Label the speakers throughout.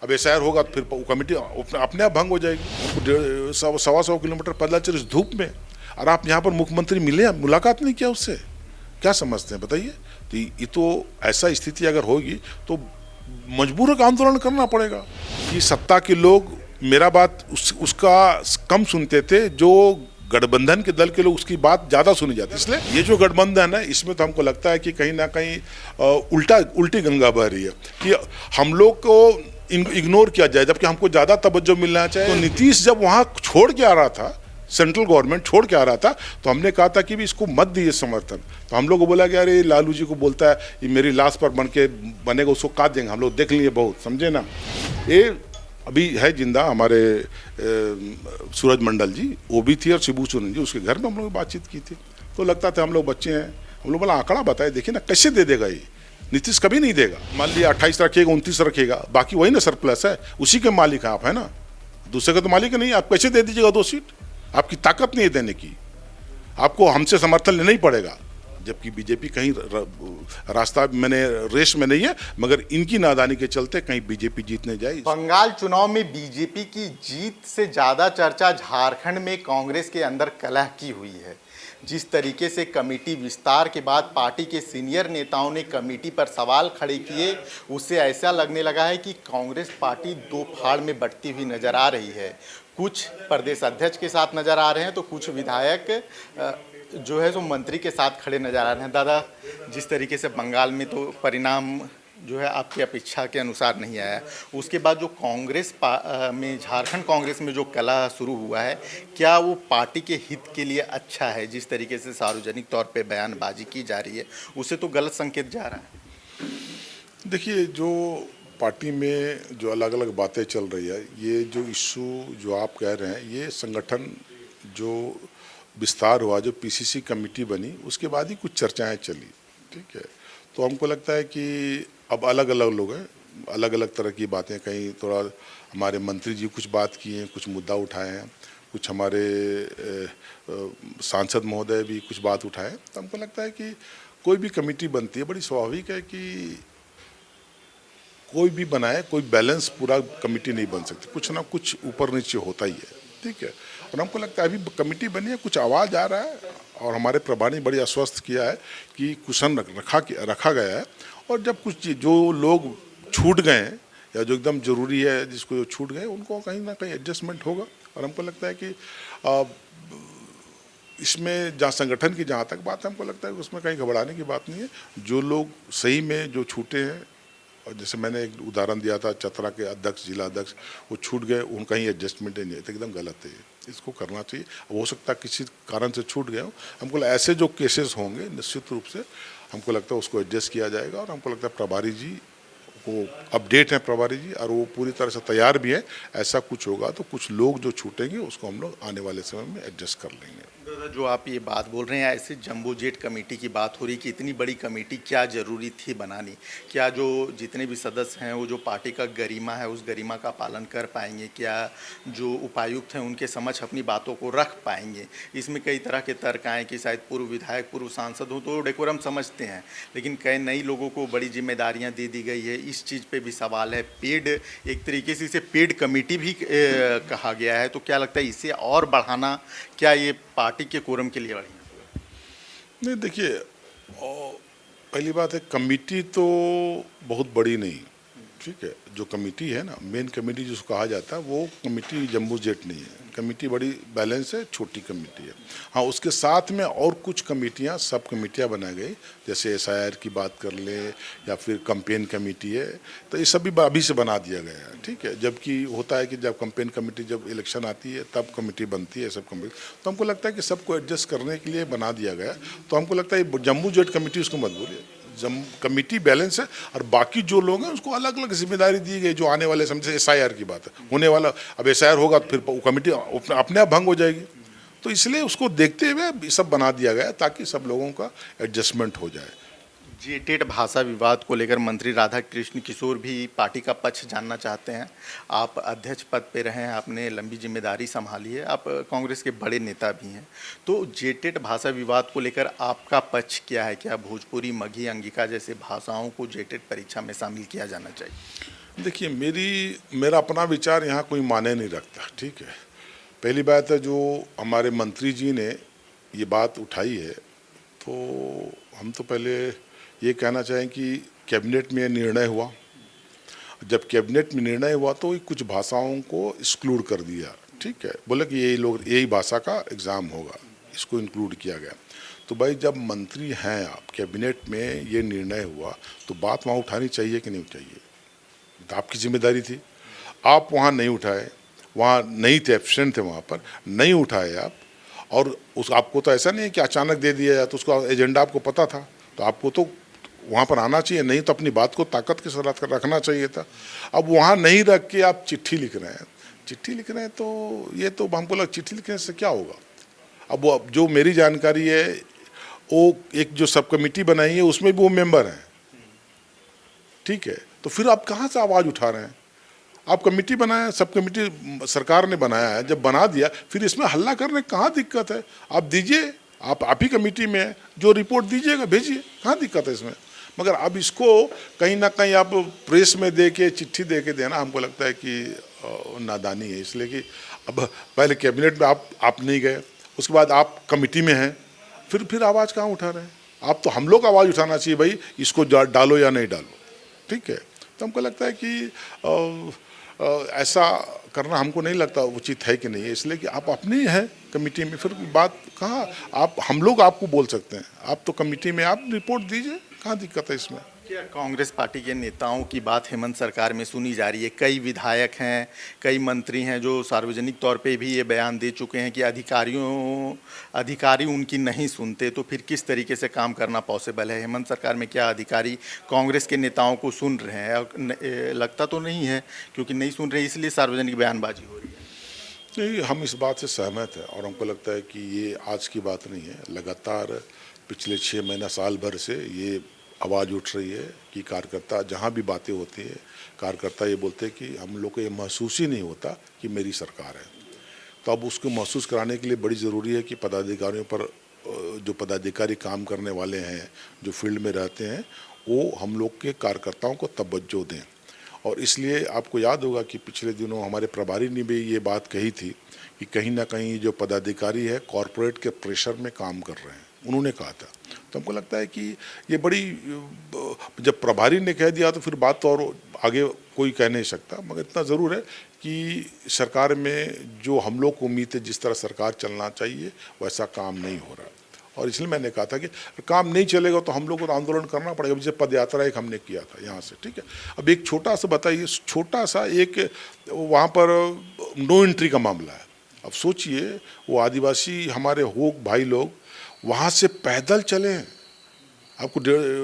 Speaker 1: अब एसआईआर होगा तो फिर वो कमेटी अपने आप भंग हो जाएगी। 100 किलोमीटर पैदल चल इस धूप में, और आप यहाँ पर मुख्यमंत्री मिले, मुलाकात नहीं किया उससे, क्या समझते हैं बताइए। तो ये तो ऐसा स्थिति अगर होगी तो मजबूर होकर आंदोलन करना पड़ेगा। कि सत्ता के लोग मेरा बात उसका कम सुनते थे, जो गठबंधन के दल के लोग उसकी बात ज्यादा सुनी जाती। इसलिए ये जो गठबंधन है इसमें तो हमको लगता है कि कहीं ना कहीं उल्टी गंगा बह रही है, कि हम लोग को इग्नोर किया जाए जबकि हमको ज्यादा तवज्जो मिलना चाहिए। तो नीतीश जब वहां छोड़ के आ रहा था, सेंट्रल गवर्नमेंट छोड़ के आ रहा था, तो हमने कहा था कि भी इसको मत दीजिए समर्थन। तो हम लोग को बोला कि अरे लालू जी को बोलता है ये मेरी लाश पर बनेगा, उसको काट देंगे, हम लोग देख लिए बहुत, समझे ना। ये अभी है जिंदा हमारे सूरज मंडल जी, वो भी थी, और शिबू सोरेन जी, उसके घर में हम लोग बातचीत की थी। तो लगता था हम लोग बच्चे हैं, हम लोग बोला आंकड़ा बताए, देखिए ना कैसे दे देगा ये, नीतीश कभी नहीं देगा। मान लिया 28 रखेगा, 29 रखेगा, बाकी वही ना सरप्लस है, उसी के मालिक हैं आप, है ना, दूसरे का तो मालिक नहीं। आप कैसे दे दीजिएगा 2 सीट, आपकी ताकत नहीं है देने की, आपको हमसे समर्थन लेना ही पड़ेगा। जबकि बीजेपी कहीं रास्ता मैंने रेस में नहीं है, मगर इनकी नादानी के चलते कहीं बीजेपी जीतने जाए।
Speaker 2: बंगाल चुनाव में बीजेपी की जीत से ज्यादा चर्चा झारखंड में कांग्रेस के अंदर कलह की हुई है। जिस तरीके से कमेटी विस्तार के बाद पार्टी के सीनियर नेताओं ने कमेटी पर सवाल खड़े किए, उससे ऐसा लगने लगा है कि कांग्रेस पार्टी 2 फाड़ में बंटती हुई नजर आ रही है। कुछ प्रदेश अध्यक्ष के साथ नजर आ रहे हैं तो कुछ विधायक जो है सो मंत्री के साथ खड़े नजर आ रहे हैं। दादा, जिस तरीके से बंगाल में तो परिणाम जो है आपकी अपेक्षा के अनुसार नहीं आया, उसके बाद जो कांग्रेस में, झारखंड कांग्रेस में जो कलह शुरू हुआ है, क्या वो पार्टी के हित के लिए अच्छा है? जिस तरीके से सार्वजनिक तौर पे बयानबाजी की जा रही है, उससे तो गलत संकेत जा रहा है।
Speaker 1: देखिए, जो पार्टी में जो अलग अलग बातें चल रही है, ये जो इशू जो आप कह रहे हैं, ये संगठन जो विस्तार हुआ, जो पीसीसी कमेटी बनी, उसके बाद ही कुछ चर्चाएं चली, ठीक है। तो हमको लगता है कि अब अलग अलग लोग हैं, अलग अलग तरह की बातें, कहीं थोड़ा हमारे मंत्री जी कुछ बात किए हैं, कुछ मुद्दा उठाए हैं, कुछ हमारे सांसद महोदय भी कुछ बात उठाए। तो हमको लगता है कि कोई भी कमेटी बनती है, बड़ी स्वाभाविक है कि कोई भी बनाए, कोई बैलेंस पूरा कमेटी नहीं बन सकती, कुछ ना कुछ ऊपर नीचे होता ही है, ठीक है। और हमको लगता है अभी कमेटी बनी है, कुछ आवाज़ आ रहा है, और हमारे प्रभारी बड़ी आश्वस्त किया है कि कुशन रखा गया है। और जब कुछ जो लोग छूट गए हैं या जो एकदम जरूरी है, जिसको जो छूट गए, उनको कहीं ना कहीं एडजस्टमेंट होगा। और हमको लगता है कि इसमें जहाँ संगठन की जहाँ तक बात है, हमको लगता है कि उसमें कहीं घबराने की बात नहीं है। जो लोग सही में जो छूटे हैं, और जैसे मैंने एक उदाहरण दिया था चतरा के अध्यक्ष, जिला अध्यक्ष, वो छूट गए, उनका ही एडजस्टमेंट नहीं है, तो एकदम गलत है, इसको करना चाहिए। हो सकता है किसी कारण से छूट गए हो, हमको ऐसे जो केसेस होंगे निश्चित रूप से हमको लगता है उसको एडजस्ट किया जाएगा। और हमको लगता है प्रभारी जी को अपडेट है, प्रभारी जी, और वो पूरी तरह से तैयार भी है। ऐसा कुछ होगा तो कुछ लोग जो छूटेंगे उसको हम लोग आने वाले समय में एडजस्ट कर लेंगे।
Speaker 2: दादा, जो आप ये बात बोल रहे हैं, ऐसे जंबो जेट कमेटी की बात हो रही कि इतनी बड़ी कमेटी क्या जरूरी थी बनानी? क्या जो जितने भी सदस्य हैं वो जो पार्टी का गरिमा है, उस गरिमा का पालन कर पाएंगे? क्या जो उपायुक्त हैं उनके समक्ष अपनी बातों को रख पाएंगे? इसमें कई तरह के तर्क आए कि शायद पूर्व विधायक, पूर्व सांसद हो तो डेकोरम समझते हैं, लेकिन कई नई लोगों को बड़ी जिम्मेदारियाँ दे दी गई है। इस चीज़ पर भी सवाल है। पेड, एक तरीके से इसे पेड कमेटी भी कहा गया है, तो क्या लगता है इसे और बढ़ाना क्या ये पार्टी के कोरम के लिए बढ़िया?
Speaker 1: नहीं, देखिए, पहली बात है कमेटी तो बहुत बड़ी नहीं, ठीक है। जो कमेटी है ना, मेन कमेटी जिसको कहा जाता है, वो कमेटी जम्बो जेट नहीं है, कमेटी बड़ी बैलेंस है, छोटी कमेटी है। हाँ, उसके साथ में और कुछ कमेटियाँ, सब कमेटियाँ बनाई गई, जैसे एसआईआर की बात कर ले, या फिर कैंपेन कमेटी है, तो ये सब भी अभी से बना दिया गया है, ठीक है। जबकि होता है कि जब कैंपेन कमेटी, जब इलेक्शन आती है तब कमेटी बनती है, सब कमेटी। तो हमको लगता है कि सबको एडजस्ट करने के लिए बना दिया गया। तो हमको लगता है जम्बो जेट कमेटी उसको मत बोलिए, कमेटी बैलेंस है, और बाकी जो लोग हैं उसको अलग अलग जिम्मेदारी दी गई। जो आने वाले समझे एसआईआर की बात है, होने वाला, अब एसआईआर होगा तो फिर वो कमेटी अपने आप भंग हो जाएगी। तो इसलिए उसको देखते हुए सब बना दिया गया ताकि सब लोगों का एडजस्टमेंट हो जाए।
Speaker 2: जेटेट भाषा विवाद को लेकर मंत्री राधाकृष्ण किशोर भी पार्टी का पक्ष जानना चाहते हैं। आप अध्यक्ष पद पे रहे हैं, आपने लंबी जिम्मेदारी संभाली है, आप कांग्रेस के बड़े नेता भी हैं, तो जेटेट भाषा विवाद को लेकर आपका पक्ष क्या है? क्या भोजपुरी, मगही, अंगिका जैसे भाषाओं को जेटेट परीक्षा में शामिल किया जाना चाहिए?
Speaker 1: देखिए मेरा अपना विचार यहाँ कोई माने नहीं रखता, ठीक है। पहली बात है, जो हमारे मंत्री जी ने ये बात उठाई है, तो हम तो पहले ये कहना चाहें कि कैबिनेट में निर्णय हुआ। जब कैबिनेट में निर्णय हुआ तो कुछ भाषाओं को एक्सक्लूड कर दिया, ठीक है। बोले कि यही भाषा का एग्ज़ाम होगा, इसको इंक्लूड किया गया। तो भाई जब मंत्री हैं आप, कैबिनेट में ये निर्णय हुआ, तो बात वहाँ उठानी चाहिए कि नहीं चाहिए? तो आपकी जिम्मेदारी थी, आप वहाँ नहीं उठाए, वहाँ नहीं थे, एब्सेंट थे वहाँ पर, नहीं उठाए आप। और आपको तो ऐसा नहीं है कि अचानक दे दिया जाए, तो उसका एजेंडा आपको पता था, तो आपको तो वहाँ पर आना चाहिए, नहीं तो अपनी बात को ताकत के साथ रखना चाहिए था। अब वहाँ नहीं रख के आप चिट्ठी लिख रहे हैं, तो ये तो हमको लगा चिट्ठी लिखने से क्या होगा। अब वो जो मेरी जानकारी है, वो एक जो सब कमेटी बनाई है उसमें भी वो मेंबर हैं, ठीक है। तो फिर आप कहाँ से आवाज़ उठा रहे हैं? आप कमेटी बनाया, सब कमेटी सरकार ने बनाया है, जब बना दिया फिर इसमें हल्ला करने कहाँ दिक्कत है? आप दीजिए, आप ही कमेटी में है, जो रिपोर्ट दीजिएगा भेजिए, कहाँ दिक्कत है इसमें? मगर अब इसको कहीं ना कहीं आप प्रेस में दे के, चिट्ठी दे के देना हमको लगता है कि नादानी है। इसलिए कि अब पहले कैबिनेट में आप नहीं गए, उसके बाद आप कमेटी में हैं, फिर आवाज़ कहाँ उठा रहे हैं? आप तो हम लोग आवाज़ उठाना चाहिए, भाई इसको डालो या नहीं डालो, ठीक है। तो हमको लगता है कि ऐसा करना हमको नहीं लगता उचित है कि नहीं है। इसलिए कि आप अपनी हैं कमेटी में, फिर बात कहाँ हम लोग आपको बोल सकते हैं? आप तो कमेटी में, आप रिपोर्ट दीजिए, कहाँ दिक्कत है इसमें?
Speaker 2: क्या कांग्रेस पार्टी के नेताओं की बात हेमंत सरकार में सुनी जा रही है? कई विधायक हैं, कई मंत्री हैं जो सार्वजनिक तौर पे भी ये बयान दे चुके हैं कि अधिकारी उनकी नहीं सुनते, तो फिर किस तरीके से काम करना पॉसिबल है? हेमंत सरकार में क्या अधिकारी कांग्रेस के नेताओं को सुन रहे हैं? और लगता तो नहीं है, क्योंकि नहीं सुन रहे इसलिए सार्वजनिक बयानबाजी हो रही है।
Speaker 1: नहीं, हम इस बात से सहमत हैं, और हमको लगता है कि ये आज की बात नहीं है। लगातार पिछले 6 महीना, साल भर से ये आवाज़ उठ रही है कि कार्यकर्ता, जहाँ भी बातें होती है, कार्यकर्ता ये बोलते हैं कि हम लोग को ये महसूस ही नहीं होता कि मेरी सरकार है। तो अब उसको महसूस कराने के लिए बड़ी ज़रूरी है कि पदाधिकारियों पर, जो पदाधिकारी काम करने वाले हैं, जो फील्ड में रहते हैं, वो हम लोग के कार्यकर्ताओं को तवज्जो दें। और इसलिए आपको याद होगा कि पिछले दिनों हमारे प्रभारी ने भी ये बात कही थी कि कहीं ना कहीं जो पदाधिकारी है कॉरपोरेट के प्रेशर में काम कर रहे हैं, उन्होंने कहा था। तो हमको लगता है कि ये बड़ी, जब प्रभारी ने कह दिया तो फिर बात तो और आगे कोई कह नहीं सकता। मगर इतना ज़रूर है कि सरकार में जो हम लोग को उम्मीद है, जिस तरह सरकार चलना चाहिए वैसा काम नहीं हो रहा। और इसलिए मैंने कहा था कि काम नहीं चलेगा तो हम लोग को आंदोलन करना पड़ेगा। जैसे पद यात्रा एक हमने किया था यहाँ से, ठीक है। अब एक छोटा सा बताइए, छोटा सा एक वहाँ पर नो एंट्री का मामला है। अब सोचिए, वो आदिवासी हमारे होक भाई लोग वहाँ से पैदल चले हैं, आपको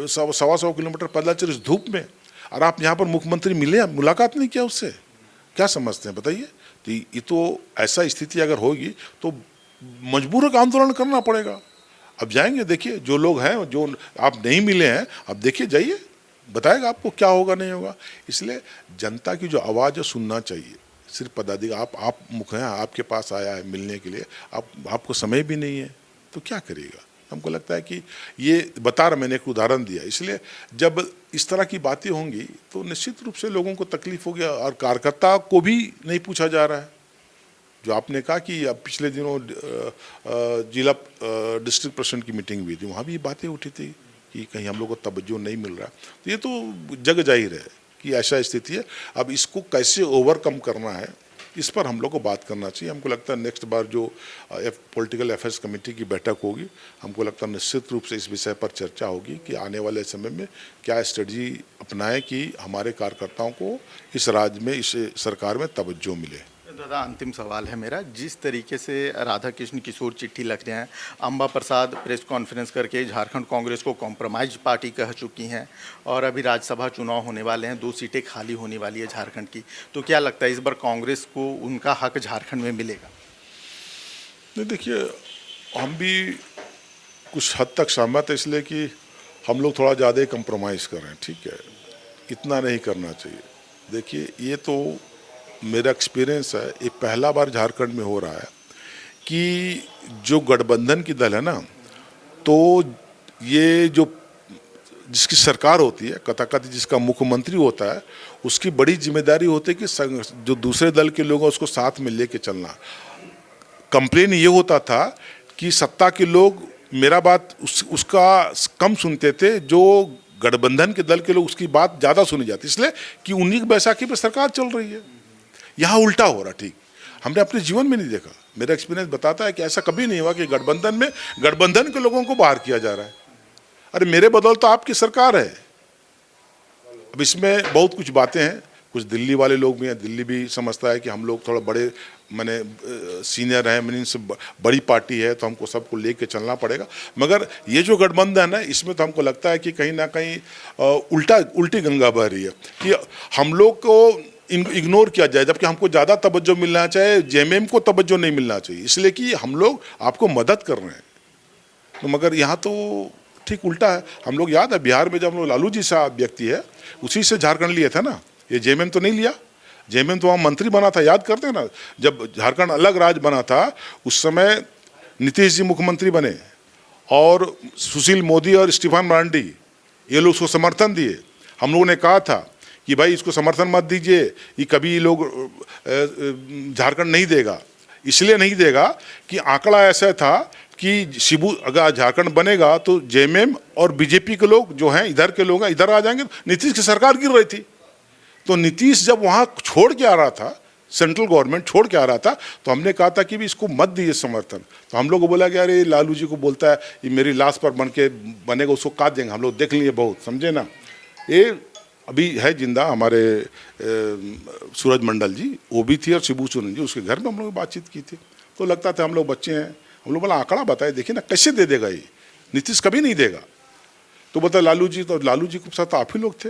Speaker 1: 100-125 किलोमीटर पैदल चले इस धूप में, और आप यहाँ पर मुख्यमंत्री मिले, मुलाकात नहीं किया उससे? क्या समझते हैं बताइए? तो ये तो ऐसा स्थिति अगर होगी तो मजबूर होकर आंदोलन करना पड़ेगा। अब जाएंगे, देखिए जो लोग हैं, जो आप नहीं मिले हैं, अब देखिए, जाइए, बताएगा आपको क्या होगा नहीं होगा। इसलिए जनता की जो आवाज़ है सुनना चाहिए। सिर्फ पदाधिकारी, आप मुख हैं, आपके पास आया है मिलने के लिए, आपको समय भी नहीं है तो क्या करिएगा? हमको लगता है कि ये बता रहा, मैंने एक उदाहरण दिया। इसलिए जब इस तरह की बातें होंगी तो निश्चित रूप से लोगों को तकलीफ होगी, और कार्यकर्ता को भी नहीं पूछा जा रहा है। जो आपने कहा कि अब पिछले दिनों जिला डिस्ट्रिक्ट प्रेसिडेंट की मीटिंग हुई थी, वहाँ भी ये बातें उठी थी कि कहीं हम लोग को तवज्जो नहीं मिल रहा। तो ये तो जग जाहिर है कि ऐसा स्थिति है। अब इसको कैसे ओवरकम करना है, इस पर हम लोग को बात करना चाहिए। हमको लगता है नेक्स्ट बार जो पॉलिटिकल अफेयर्स कमेटी की बैठक होगी, हमको लगता है निश्चित रूप से इस विषय पर चर्चा होगी कि आने वाले समय में क्या स्ट्रेटजी अपनाएं कि हमारे कार्यकर्ताओं को इस राज्य में, इस सरकार में तवज्जो मिले।
Speaker 2: दादा, अंतिम सवाल है मेरा। जिस तरीके से राधा कृष्ण किशोर चिट्ठी लिख रहे हैं, अंबा प्रसाद प्रेस कॉन्फ्रेंस करके झारखंड कांग्रेस को कॉम्प्रोमाइज पार्टी कह चुकी हैं, और अभी राज्यसभा चुनाव होने वाले हैं, 2 सीटें खाली होने वाली है झारखंड की, तो क्या लगता है इस बार कांग्रेस को उनका हक झारखंड में मिलेगा?
Speaker 1: नहीं, देखिए, हम भी कुछ हद तक सहमत है, इसलिए कि हम लोग थोड़ा ज़्यादा ही कंप्रोमाइज़ कर रहे हैं, ठीक है। इतना नहीं करना चाहिए। देखिए, ये तो मेरा एक्सपीरियंस है, ये पहला बार झारखंड में हो रहा है कि जो गठबंधन की दल है ना, तो ये जो जिसकी सरकार होती है, कथाकथित जिसका मुख्यमंत्री होता है, उसकी बड़ी जिम्मेदारी होती है कि जो दूसरे दल के लोग हैं उसको साथ में लेके चलना। कंप्लेन ये होता था कि सत्ता के लोग मेरा बात उसका कम सुनते थे, जो गठबंधन के दल के लोग उसकी बात ज़्यादा सुनी जाती, इसलिए कि उन्हीं की बैसाखी पर सरकार चल रही है। यहाँ उल्टा हो रहा। ठीक, हमने अपने जीवन में नहीं देखा। मेरा एक्सपीरियंस बताता है कि ऐसा कभी नहीं हुआ कि गठबंधन के लोगों को बाहर किया जा रहा है। अरे मेरे बदौल तो आपकी सरकार है। अब इसमें बहुत कुछ बातें हैं, कुछ दिल्ली वाले लोग भी हैं, दिल्ली भी समझता है कि हम लोग थोड़ा बड़े मैंने सीनियर हैं, मैंने इनसे बड़ी पार्टी है तो हमको सबको लेके चलना पड़ेगा। मगर ये जो गठबंधन है इसमें तो हमको लगता है कि कहीं ना कहीं उल्टी गंगा बह रही है कि हम लोग को इग्नोर किया जाए, जबकि हमको ज़्यादा तवज्जो मिलना चाहिए, जेएमएम को तवज्जो नहीं मिलना चाहिए, इसलिए कि हम लोग आपको मदद कर रहे हैं। तो मगर यहाँ तो ठीक उल्टा है। हम लोग याद है बिहार में जब हम लोग लालू जी साहब व्यक्ति है, उसी से झारखंड लिए थे ना, ये जेएमएम तो नहीं लिया। जेएमएम तो वहाँ मंत्री बना था, याद करते हैं ना, जब झारखंड अलग राज्य बना था उस समय नीतीश जी मुख्यमंत्री बने और सुशील मोदी और स्टीफन मरांडी ये लोग उसको समर्थन दिए। हम लोगों ने कहा था कि भाई इसको समर्थन मत दीजिए, ये कभी ये लोग झारखंड नहीं देगा। इसलिए नहीं देगा कि आंकड़ा ऐसा था कि शिबू अगर झारखंड बनेगा तो जेएमएम और बीजेपी के लोग जो हैं इधर के लोग हैं इधर आ जाएंगे, नीतीश की सरकार गिर रही थी। तो नीतीश जब वहाँ छोड़ के आ रहा था, सेंट्रल गवर्नमेंट छोड़ के आ रहा था, तो हमने कहा था कि भी इसको मत दीजिए समर्थन। तो हम लोग को बोला कि अरे लालू जी को बोलता है ये मेरी लाश पर बनेगा उसको काट देंगे। हम लोग देख लिए बहुत, समझे ना। ये अभी है जिंदा हमारे सूरज मंडल जी, वो भी थी, और शिबू सोरेन जी, उसके घर में हम लोग बातचीत की थी। तो लगता था हम लोग बच्चे हैं, हम लोग बोला आंकड़ा बताए, देखिए ना कैसे दे देगा ये, नीतीश कभी नहीं देगा। तो बता लालू जी, तो लालू जी के साथ आप ही लोग थे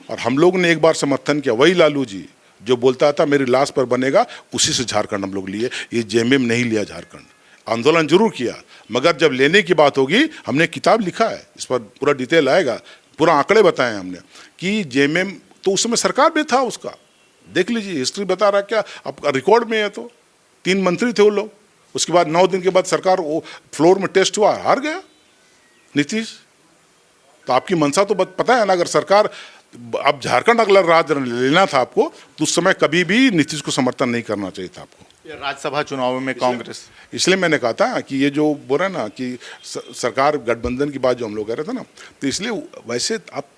Speaker 1: और हम लोग ने एक बार समर्थन किया, वही लालू जी जो बोलता था मेरी लाश पर बनेगा, उसी से झारखंड हम लोग लिए। ये जेएमएम नहीं लिया झारखंड, आंदोलन जरूर किया, मगर जब लेने की बात होगी, हमने किताब लिखा है, इस पर पूरा डिटेल आएगा, पूरा आंकड़े बताए हमने कि जेएमएम तो उस समय सरकार में था उसका, देख लीजिए हिस्ट्री बता रहा क्या, आपका रिकॉर्ड में है। तो 3 मंत्री थे वो लोग, उसके बाद 9 दिन के बाद सरकार वो फ्लोर में टेस्ट हुआ, हार गया नीतीश। तो आपकी मंशा तो पता है ना, अगर सरकार अब झारखंड अगला राज्य लेना था आपको तो उस समय कभी भी नीतीश को समर्थन नहीं करना चाहिए था आपको।
Speaker 2: राज्यसभा चुनाव में कांग्रेस,
Speaker 1: इसलिए मैंने कहा था कि ये जो बोल रहे ना कि सरकार गठबंधन की बात जो हम लोग कह रहे थे ना, तो इसलिए वैसे आप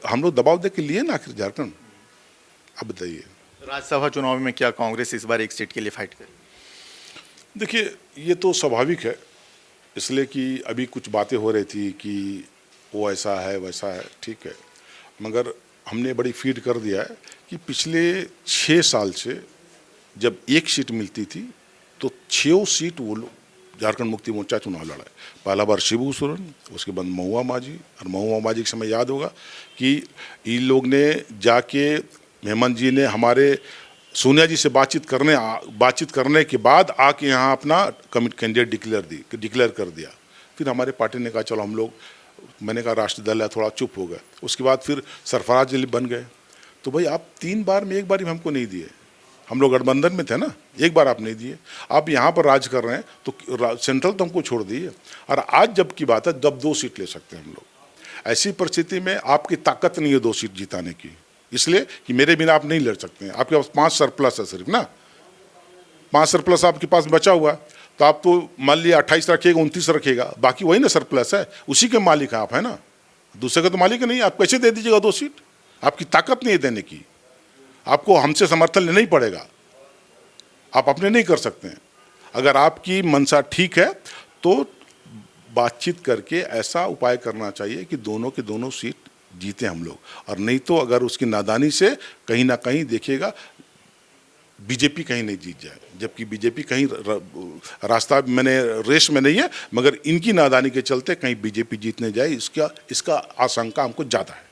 Speaker 1: हम लोग दबाव दे के लिए ना आखिर झारखंड। अब बताइए
Speaker 2: राज्यसभा चुनाव में क्या कांग्रेस इस बार एक सीट के लिए फाइट करे?
Speaker 1: देखिए ये तो स्वाभाविक है, इसलिए कि अभी कुछ बातें हो रही थी कि वो ऐसा है वैसा है, ठीक है, मगर हमने बड़ी फीड कर दिया है कि पिछले 6 साल से जब एक सीट मिलती थी तो 6 सीट वो लोग झारखंड मुक्ति मोर्चा चुनाव लड़ा है। पहला बार शिबू सोरेन, उसके बाद महुआ माझी, और महुआ माझी के समय याद होगा कि इन लोग ने जाके हेमंत जी ने हमारे सोनिया जी से बातचीत करने के बाद आके यहाँ अपना कैंडिडेट डिक्लेयर कर दिया। फिर हमारे पार्टी ने कहा चलो हम लोग, मैंने कहा राष्ट्रीय दल है, थोड़ा चुप हो गए। उसके बाद फिर सरफराज जी बन गए। तो भाई आप 3 बार में एक बार ही हमको नहीं दिए, हम लोग गठबंधन में थे ना, एक बार आप नहीं दिए, आप यहाँ पर राज कर रहे हैं तो सेंट्रल तो हमको छोड़ दिए। और आज जब की बात है जब 2 सीट ले सकते हैं हम लोग, ऐसी परिस्थिति में आपकी ताकत नहीं है 2 सीट जिताने की, इसलिए कि मेरे बिना आप नहीं लड़ सकते हैं। आपके पास 5 सरप्लस है सिर्फ ना, 5 सरप्लस आपके पास बचा हुआ, तो आप तो मान लिया 28 रखिएगा, 29 रखिएगा, बाकी वही ना सरप्लस है, उसी के मालिक हैं आप, है ना, दूसरे का तो मालिक नहीं। आप कैसे दे दीजिएगा 2 सीट? आपकी ताकत नहीं है देने की, आपको हमसे समर्थन लेना ही पड़ेगा, आप अपने नहीं कर सकते हैं। अगर आपकी मंशा ठीक है तो बातचीत करके ऐसा उपाय करना चाहिए कि दोनों के दोनों सीट जीते हम लोग, और नहीं तो अगर उसकी नादानी से कहीं ना कहीं देखिएगा बीजेपी कहीं नहीं जीत जाए, जबकि बीजेपी कहीं रास्ता मैंने रेस में नहीं है, मगर इनकी नादानी के चलते कहीं बीजेपी जीतने जाए, इसका आशंका हमको ज़्यादा है।